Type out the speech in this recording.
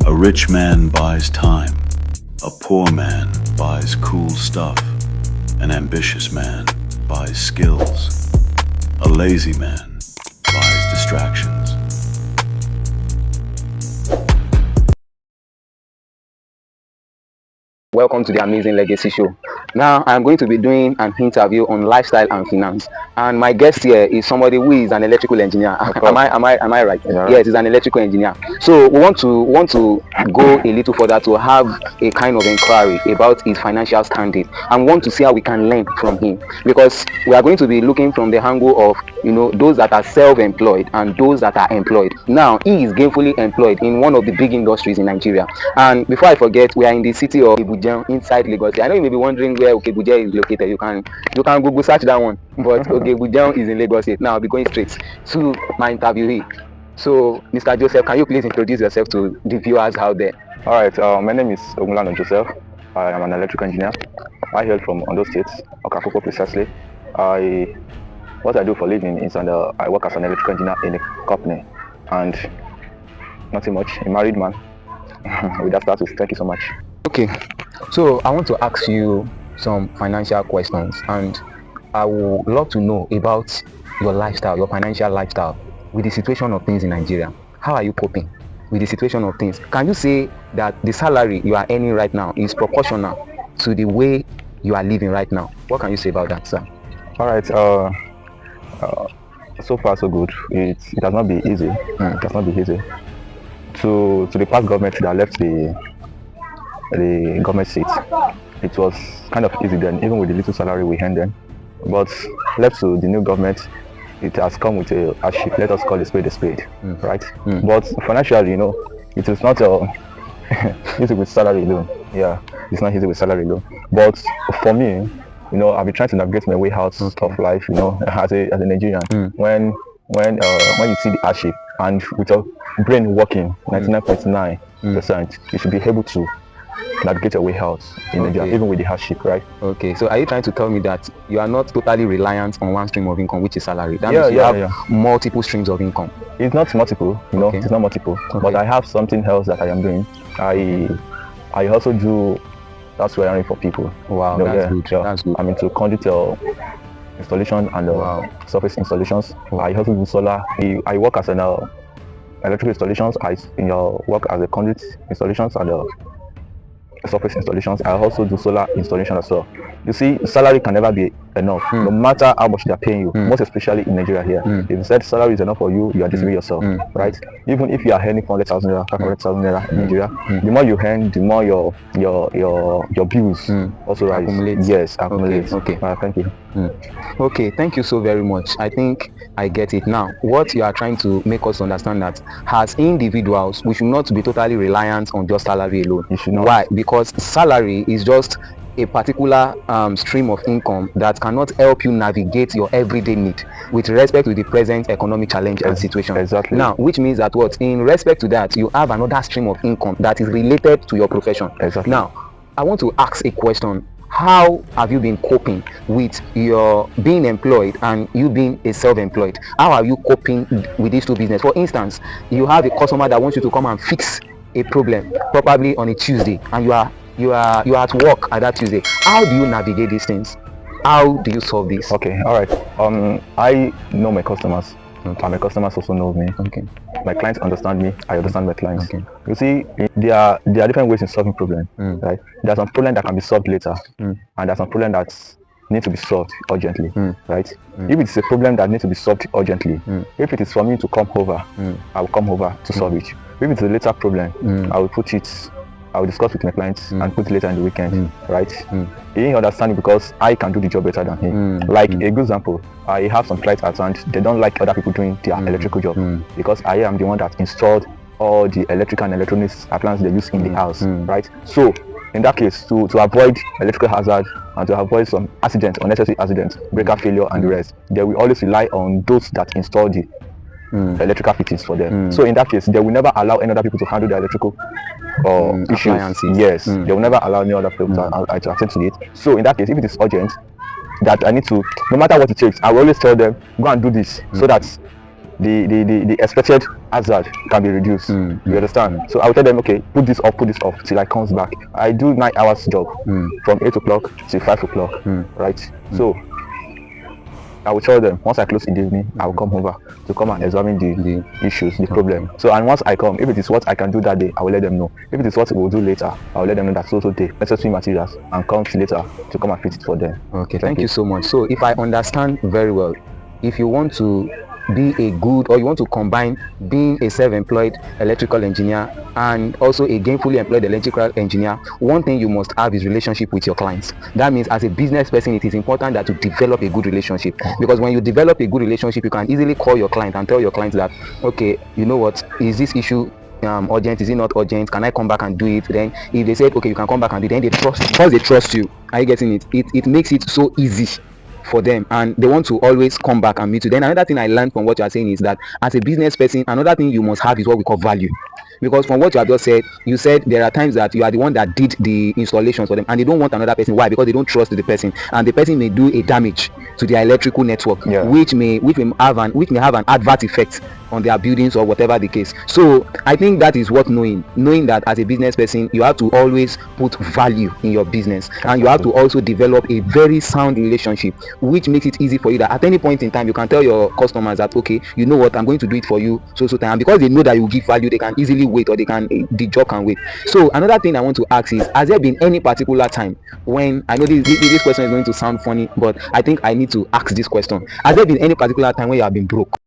A rich man buys time. A poor man buys cool stuff. An ambitious man buys skills. A lazy man buys distractions. Welcome to the Amazing Legacy Show. Now, I'm going to be doing an interview on lifestyle and finance, and my guest here is somebody who is an electrical engineer. Am I right? Yeah. Yes, he's an electrical engineer. So we want to go a little further to have a kind of inquiry about his financial standing, and want to see how we can learn from him, because we are going to be looking from the angle of those that are self-employed and those that are employed. Now, he is gainfully employed in one of the big industries in Nigeria. And before I forget, we are in the city of Ibujen inside Lagos. I know you may be wondering where Okebujen is located. You can Google search that one. But Okebujen is in Lagos State. Now I'll be going straight to my interviewee. So, Mr. Joseph, can you please introduce yourself to the viewers out there? All right, my name is Ogunlano Joseph. I am an electrical engineer. I hail from Ondo State, Okakoko precisely. What I do for living is I work as an electrical engineer in a company, and nothing much. A married man. With that status, thank you so much. Okay, so I want to ask you some financial questions, and I would love to know about your lifestyle, your financial lifestyle, with the situation of things in Nigeria. How are you coping with the situation of things? Can you say that the salary you are earning right now is proportional to the way you are living right now? What can you say about that, sir? All right, so far so good. It has not been easy. It has not been easy. To the past government that left the government seat, it was kind of easy then, even with the little salary we earned then. But left to the new government, it has come with a hardship. Let us call a spade, right? But financially, it is not easy with salary alone. Yeah, it's not easy with salary alone. But for me, I've been trying to navigate my way out of life. As a Nigerian, when you see the hardship and with your brain working 99.9%, you should be able to navigate your way out in Nigeria, even with the hardship, right? Okay, so are you trying to tell me that you are not totally reliant on one stream of income, which is salary? That means you have multiple streams of income. It's not multiple, it's not multiple, but I have something else that I am doing. I also do that's wiring for people. Wow, that's good. That's good. I'm into conduit installation and surface installations. I also do solar. I work as an electrical installations. I work as a conduit installations and surface installations. I also do solar installation as well. You see, salary can never be enough, no matter how much they are paying you, most especially in Nigeria here. If you said salary is enough for you, you are deceiving yourself, right? Even if you are earning 400,000 naira, 500,000 naira in Nigeria, the more you earn, the more your bills also rise. Accumulate. Yes, accumulate. Okay. Thank you. Okay, thank you so very much. I think I get it now. What you are trying to make us understand that as individuals, we should not be totally reliant on just salary alone. You should not. Why? Because salary is just a particular stream of income that cannot help you navigate your everyday need with respect to the present economic challenge and situation. Exactly. Now, which means that in respect to that, you have another stream of income that is related to your profession. Exactly. Now, I want to ask a question. How have you been coping with your being employed and you being a self-employed? How are you coping with these two businesses? For instance, you have a customer that wants you to come and fix a problem, probably on a Tuesday, and you are at work at that Tuesday. How do you navigate these things? How do you solve this? Okay, all right. I know my customers, and my customers also know me. Okay. My clients understand me. I understand my clients. Okay. You see, there are different ways in solving problems. Right? There's some problem that can be solved later, and there's some problem that need to be solved urgently. Right? If it's a problem that needs to be solved urgently, if it is for me to come over, I will come over to solve it. If it's a later problem, I will discuss with my clients and put it later in the weekend, right? He understand it because I can do the job better than him. Like a good example, I have some clients at hand, they don't like other people doing their electrical job because I am the one that installed all the electrical and electronics appliances they use in the house, right? So in that case, to avoid electrical hazard and to avoid some accidents, unnecessary accidents, breaker failure and the rest, they will always rely on those that install the electrical fittings for them. So in that case, they will never allow any other people to handle the electrical issues. Yes, they will never allow any other people to attend to it. So in that case, if it is urgent that I need to, no matter what it takes, I will always tell them, go and do this so that the expected hazard can be reduced. You understand? So I will tell them, okay, put this off till I comes back. I do 9 hours job from 8 o'clock to 5 o'clock, right? So I will tell them once I close in the evening, I will come over to come and examine the issues, the problem. So, and once I come, if it is what I can do that day, I will let them know. If it is what we will do later, I will let them know that so take necessary materials and comes later to come and fit it for them. Okay, thank you so much. So if I understand very well, if you want to be a good, or you want to combine being a self-employed electrical engineer and also a gainfully employed electrical engineer, one thing you must have is relationship with your clients. That means as a business person, it is important that you develop a good relationship, because when you develop a good relationship, you can easily call your client and tell your clients that, okay, you know what, is this issue urgent, is it not urgent, can I come back and do it? Then if they said, okay, you can come back and do it, then they trust, because they trust you. Are you getting it? It makes it so easy for them, and they want to always come back and meet you. Then another thing I learned from what you are saying is that as a business person, another thing you must have is what we call value. Because from what you have just said, you said there are times that you are the one that did the installations for them, and they don't want another person. Why? Because they don't trust the person, and the person may do a damage to their electrical network, which may have an adverse effect on their buildings or whatever the case. So I think that is what knowing that as a business person, you have to always put value in your business, and you have to also develop a very sound relationship, which makes it easy for you that at any point in time you can tell your customers that, okay, you know what, I'm going to do it for you so time, and because they know that you give value, they can easily wait, or the job can wait. So another thing I want to ask is, has there been any particular time when, I know this question is going to sound funny, but I think I need to ask this question, has there been any particular time when you have been broke?